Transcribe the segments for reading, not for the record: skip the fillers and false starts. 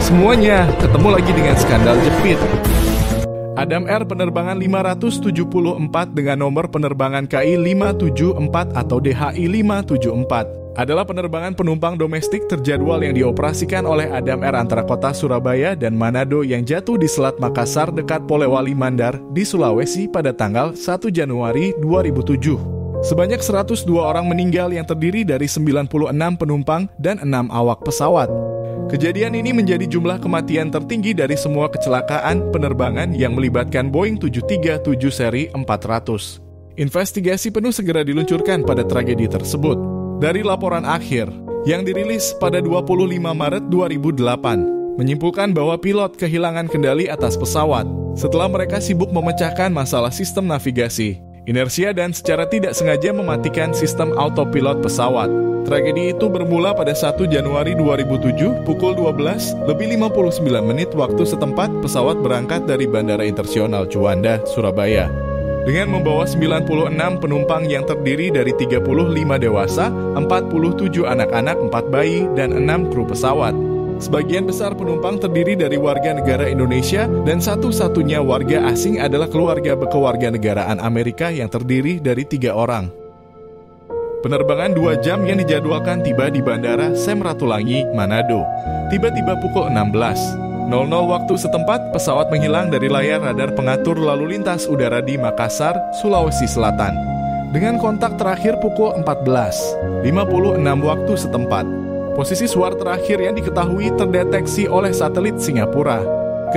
semuanya, ketemu lagi dengan skandal jepit. Adam Air penerbangan 574 dengan nomor penerbangan KI 574 atau DHI 574 adalah penerbangan penumpang domestik terjadwal yang dioperasikan oleh Adam Air antara kota Surabaya dan Manado yang jatuh di Selat Makassar dekat Polewali Mandar di Sulawesi pada tanggal 1 Januari 2007. Sebanyak 102 orang meninggal yang terdiri dari 96 penumpang dan 6 awak pesawat. Kejadian ini menjadi jumlah kematian tertinggi dari semua kecelakaan penerbangan yang melibatkan Boeing 737 seri 400. Investigasi penuh segera diluncurkan pada tragedi tersebut. Dari laporan akhir yang dirilis pada 25 Maret 2008, menyimpulkan bahwa pilot kehilangan kendali atas pesawat setelah mereka sibuk memecahkan masalah sistem navigasi, inersia dan secara tidak sengaja mematikan sistem autopilot pesawat. Tragedi itu bermula pada 1 Januari 2007 pukul 12:59 waktu setempat. Pesawat berangkat dari Bandara Internasional Juanda, Surabaya, dengan membawa 96 penumpang yang terdiri dari 35 dewasa, 47 anak-anak, 4 bayi, dan 6 kru pesawat. Sebagian besar penumpang terdiri dari warga negara Indonesia dan satu-satunya warga asing adalah keluarga kewarganegaraan Amerika yang terdiri dari 3 orang. Penerbangan 2 jam yang dijadwalkan tiba di Bandara Sam Ratulangi, Manado. Tiba-tiba pukul 16:00 waktu setempat, pesawat menghilang dari layar radar pengatur lalu lintas udara di Makassar, Sulawesi Selatan. Dengan kontak terakhir pukul 14:56 waktu setempat. Posisi suar terakhir yang diketahui terdeteksi oleh satelit Singapura.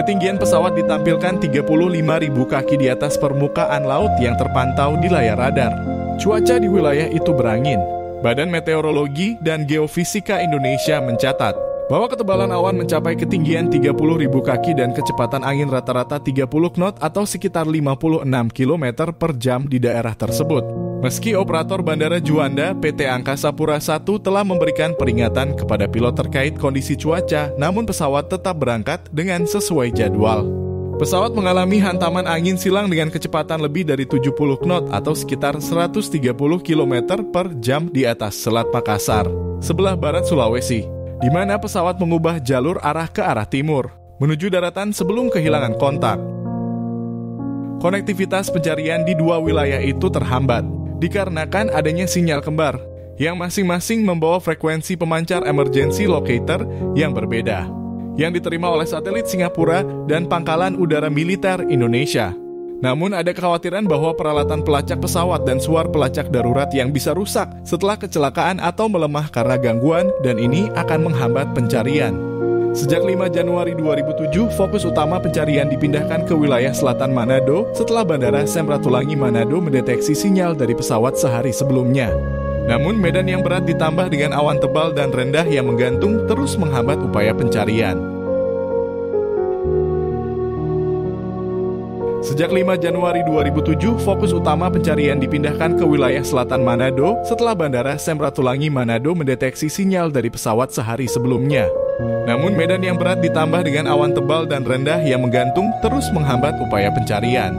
Ketinggian pesawat ditampilkan 35.000 kaki di atas permukaan laut yang terpantau di layar radar. Cuaca di wilayah itu berangin. Badan Meteorologi dan Geofisika Indonesia mencatat bahwa ketebalan awan mencapai ketinggian 30.000 kaki dan kecepatan angin rata-rata 30 knot atau sekitar 56 km per jam di daerah tersebut. Meski operator Bandara Juanda PT Angkasa Pura I telah memberikan peringatan kepada pilot terkait kondisi cuaca, namun pesawat tetap berangkat dengan sesuai jadwal. Pesawat mengalami hantaman angin silang dengan kecepatan lebih dari 70 knot atau sekitar 130 km per jam di atas Selat Makassar, sebelah barat Sulawesi, di mana pesawat mengubah jalur arah ke arah timur, menuju daratan sebelum kehilangan kontak. Konektivitas pencarian di 2 wilayah itu terhambat dikarenakan adanya sinyal kembar yang masing-masing membawa frekuensi pemancar emergency locator yang berbeda, yang diterima oleh satelit Singapura dan Pangkalan Udara Militer Indonesia. Namun ada kekhawatiran bahwa peralatan pelacak pesawat dan suar pelacak darurat yang bisa rusak setelah kecelakaan atau melemah karena gangguan, dan ini akan menghambat pencarian. Sejak 5 Januari 2007, fokus utama pencarian dipindahkan ke wilayah selatan Manado setelah Bandara Sam Ratulangi Manado mendeteksi sinyal dari pesawat sehari sebelumnya. Namun medan yang berat ditambah dengan awan tebal dan rendah yang menggantung terus menghambat upaya pencarian. Sejak 5 Januari 2007, fokus utama pencarian dipindahkan ke wilayah selatan Manado setelah Bandara Sam Ratulangi Manado mendeteksi sinyal dari pesawat sehari sebelumnya. Namun medan yang berat ditambah dengan awan tebal dan rendah yang menggantung terus menghambat upaya pencarian.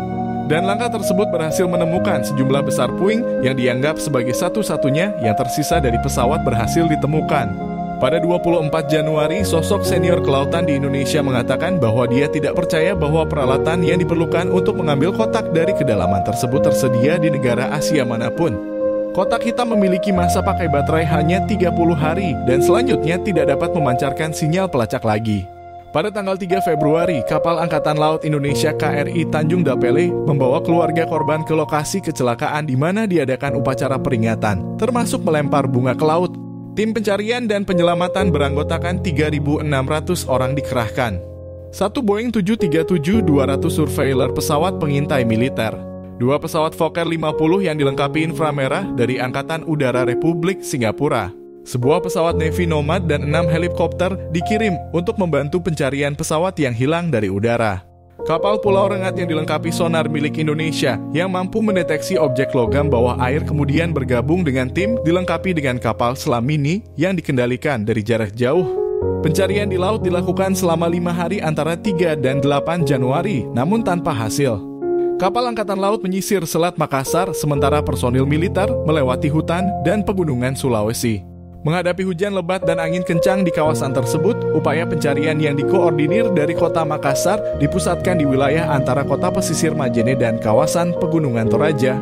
Dan langkah tersebut berhasil menemukan sejumlah besar puing yang dianggap sebagai satu-satunya yang tersisa dari pesawat berhasil ditemukan. Pada 24 Januari, sosok senior kelautan di Indonesia mengatakan bahwa dia tidak percaya bahwa peralatan yang diperlukan untuk mengambil kotak dari kedalaman tersebut tersedia di negara Asia manapun. Kotak hitam memiliki masa pakai baterai hanya 30 hari dan selanjutnya tidak dapat memancarkan sinyal pelacak lagi. Pada tanggal 3 Februari, kapal Angkatan Laut Indonesia KRI Tanjung Dapele membawa keluarga korban ke lokasi kecelakaan di mana diadakan upacara peringatan, termasuk melempar bunga ke laut. Tim pencarian dan penyelamatan beranggotakan 3.600 orang dikerahkan. 1 Boeing 737-200 Surveyor pesawat pengintai militer, 2 pesawat Fokker 50 yang dilengkapi inframerah dari Angkatan Udara Republik Singapura, sebuah pesawat Navy Nomad dan 6 helikopter dikirim untuk membantu pencarian pesawat yang hilang dari udara. Kapal Pulau Rengat yang dilengkapi sonar milik Indonesia yang mampu mendeteksi objek logam bawah air kemudian bergabung dengan tim dilengkapi dengan kapal selam mini yang dikendalikan dari jarak jauh. Pencarian di laut dilakukan selama 5 hari antara 3 dan 8 Januari, namun tanpa hasil. Kapal Angkatan Laut menyisir Selat Makassar, sementara personil militer melewati hutan dan pegunungan Sulawesi. Menghadapi hujan lebat dan angin kencang di kawasan tersebut, upaya pencarian yang dikoordinir dari Kota Makassar dipusatkan di wilayah antara kota pesisir Majene dan kawasan Pegunungan Toraja.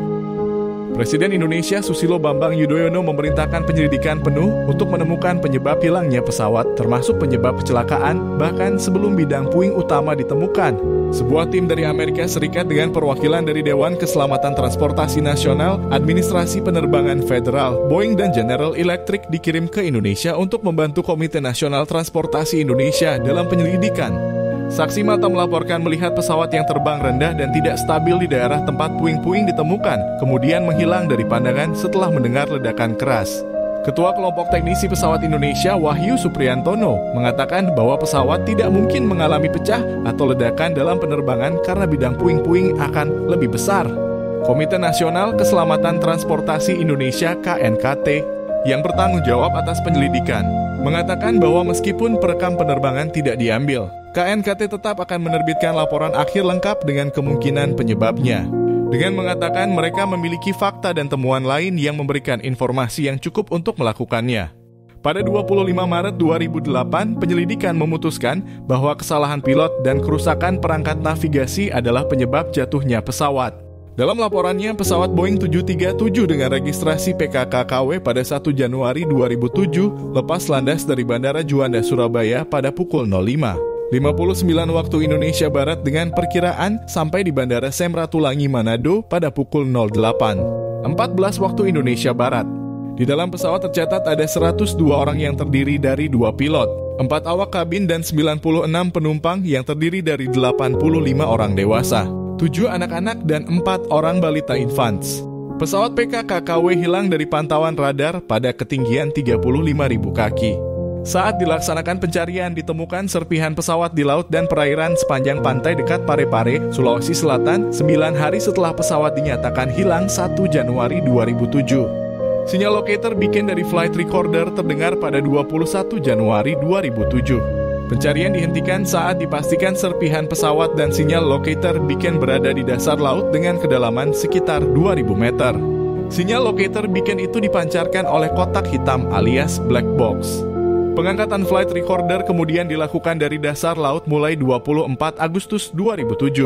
Presiden Indonesia Susilo Bambang Yudhoyono memerintahkan penyelidikan penuh untuk menemukan penyebab hilangnya pesawat, termasuk penyebab kecelakaan, bahkan sebelum bidang puing utama ditemukan. Sebuah tim dari Amerika Serikat dengan perwakilan dari Dewan Keselamatan Transportasi Nasional, Administrasi Penerbangan Federal, Boeing dan General Electric dikirim ke Indonesia untuk membantu Komite Nasional Transportasi Indonesia dalam penyelidikan. Saksi mata melaporkan melihat pesawat yang terbang rendah dan tidak stabil di daerah tempat puing-puing ditemukan, kemudian menghilang dari pandangan setelah mendengar ledakan keras. Ketua Kelompok Teknisi Pesawat Indonesia, Wahyu Supriyantono, mengatakan bahwa pesawat tidak mungkin mengalami pecah atau ledakan dalam penerbangan karena bidang puing-puing akan lebih besar. Komite Nasional Keselamatan Transportasi Indonesia (KNKT) yang bertanggung jawab atas penyelidikan mengatakan bahwa meskipun perekam penerbangan tidak diambil, KNKT tetap akan menerbitkan laporan akhir lengkap dengan kemungkinan penyebabnya. Dengan mengatakan mereka memiliki fakta dan temuan lain yang memberikan informasi yang cukup untuk melakukannya. Pada 25 Maret 2008, penyelidikan memutuskan bahwa kesalahan pilot dan kerusakan perangkat navigasi adalah penyebab jatuhnya pesawat. Dalam laporannya, pesawat Boeing 737 dengan registrasi PKKKW pada 1 Januari 2007 lepas landas dari Bandara Juanda, Surabaya pada pukul 05.59 waktu Indonesia Barat dengan perkiraan sampai di Bandara Samratulangi Manado pada pukul 08.14 waktu Indonesia Barat. Di dalam pesawat tercatat ada 102 orang yang terdiri dari 2 pilot, 4 awak kabin dan 96 penumpang yang terdiri dari 85 orang dewasa, 7 anak-anak dan 4 orang balita infants. Pesawat PKKKW hilang dari pantauan radar pada ketinggian 35.000 kaki. Saat dilaksanakan pencarian, ditemukan serpihan pesawat di laut dan perairan sepanjang pantai dekat Parepare, Sulawesi Selatan, 9 hari setelah pesawat dinyatakan hilang 1 Januari 2007. Sinyal locator beacon dari flight recorder terdengar pada 21 Januari 2007. Pencarian dihentikan saat dipastikan serpihan pesawat dan sinyal locator beacon berada di dasar laut dengan kedalaman sekitar 2.000 meter. Sinyal locator beacon itu dipancarkan oleh kotak hitam alias black box. Pengangkatan flight recorder kemudian dilakukan dari dasar laut mulai 24 Agustus 2007.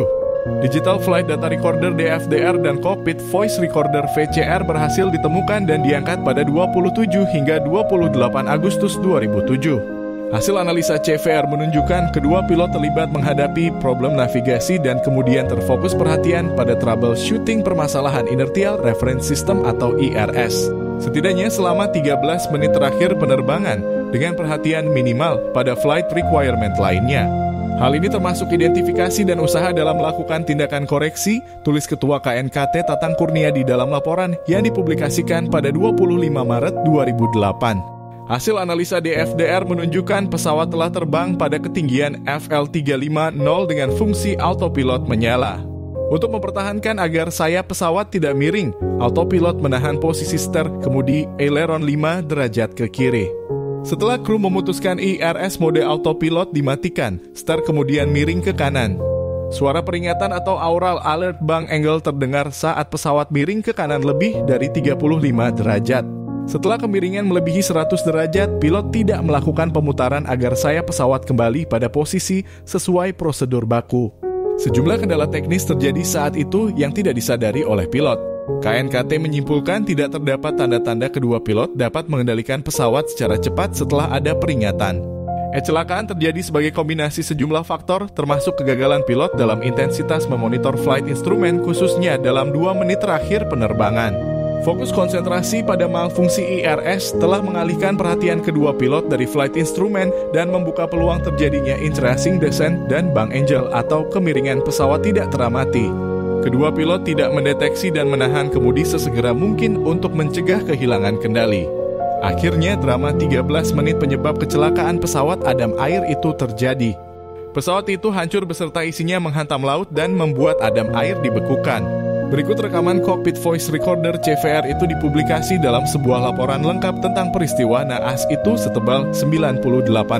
Digital Flight Data Recorder DFDR dan Cockpit Voice Recorder VCR berhasil ditemukan dan diangkat pada 27 hingga 28 Agustus 2007. Hasil analisa CVR menunjukkan kedua pilot terlibat menghadapi problem navigasi dan kemudian terfokus perhatian pada troubleshooting permasalahan Inertial Reference System atau IRS. Setidaknya selama 13 menit terakhir penerbangan dengan perhatian minimal pada flight requirement lainnya. Hal ini termasuk identifikasi dan usaha dalam melakukan tindakan koreksi, tulis Ketua KNKT Tatang Kurnia di dalam laporan yang dipublikasikan pada 25 Maret 2008. Hasil analisa DFDR menunjukkan pesawat telah terbang pada ketinggian FL350 dengan fungsi autopilot menyala. Untuk mempertahankan agar sayap pesawat tidak miring, autopilot menahan posisi setir kemudi aileron 5 derajat ke kiri. Setelah kru memutuskan IRS mode autopilot dimatikan, setir kemudian miring ke kanan. Suara peringatan atau aural alert bank angle terdengar saat pesawat miring ke kanan lebih dari 35 derajat. Setelah kemiringan melebihi 100 derajat, pilot tidak melakukan pemutaran agar sayap pesawat kembali pada posisi sesuai prosedur baku. Sejumlah kendala teknis terjadi saat itu yang tidak disadari oleh pilot. KNKT menyimpulkan tidak terdapat tanda-tanda kedua pilot dapat mengendalikan pesawat secara cepat setelah ada peringatan. Kecelakaan terjadi sebagai kombinasi sejumlah faktor, termasuk kegagalan pilot dalam intensitas memonitor flight instrument khususnya dalam 2 menit terakhir penerbangan. Fokus konsentrasi pada malfungsi IRS telah mengalihkan perhatian kedua pilot dari flight instrument dan membuka peluang terjadinya increasing descent dan bank angel atau kemiringan pesawat tidak teramati. Kedua pilot tidak mendeteksi dan menahan kemudi sesegera mungkin untuk mencegah kehilangan kendali. Akhirnya drama 13 menit penyebab kecelakaan pesawat Adam Air itu terjadi. Pesawat itu hancur beserta isinya menghantam laut dan membuat Adam Air dibekukan. Berikut rekaman Cockpit Voice Recorder CVR itu dipublikasi dalam sebuah laporan lengkap tentang peristiwa naas itu setebal 98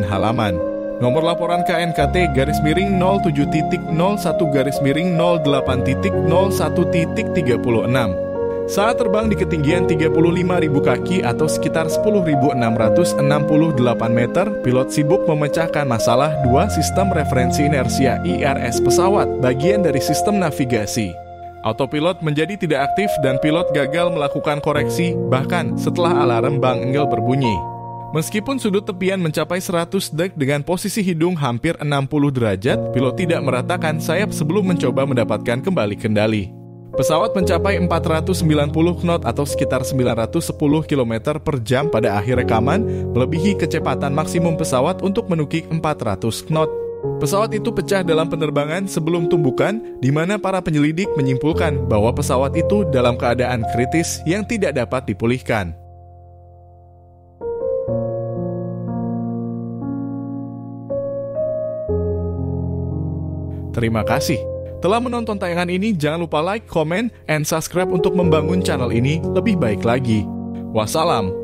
halaman. Nomor laporan KNKT _07.01 _08.01.36. Saat terbang di ketinggian 35.000 kaki atau sekitar 10.668 meter, pilot sibuk memecahkan masalah dua sistem referensi inersia IRS pesawat, bagian dari sistem navigasi. Autopilot menjadi tidak aktif dan pilot gagal melakukan koreksi, bahkan setelah alarm Bang Engel berbunyi. Meskipun sudut tepian mencapai 100 deg dengan posisi hidung hampir 60 derajat, pilot tidak meratakan sayap sebelum mencoba mendapatkan kembali kendali. Pesawat mencapai 490 knot atau sekitar 910 km per jam pada akhir rekaman, melebihi kecepatan maksimum pesawat untuk menukik 400 knot. Pesawat itu pecah dalam penerbangan sebelum tumbukan, di mana para penyelidik menyimpulkan bahwa pesawat itu dalam keadaan kritis yang tidak dapat dipulihkan. Terima kasih telah menonton tayangan ini. Jangan lupa like, comment, and subscribe untuk membangun channel ini lebih baik lagi. Wassalam.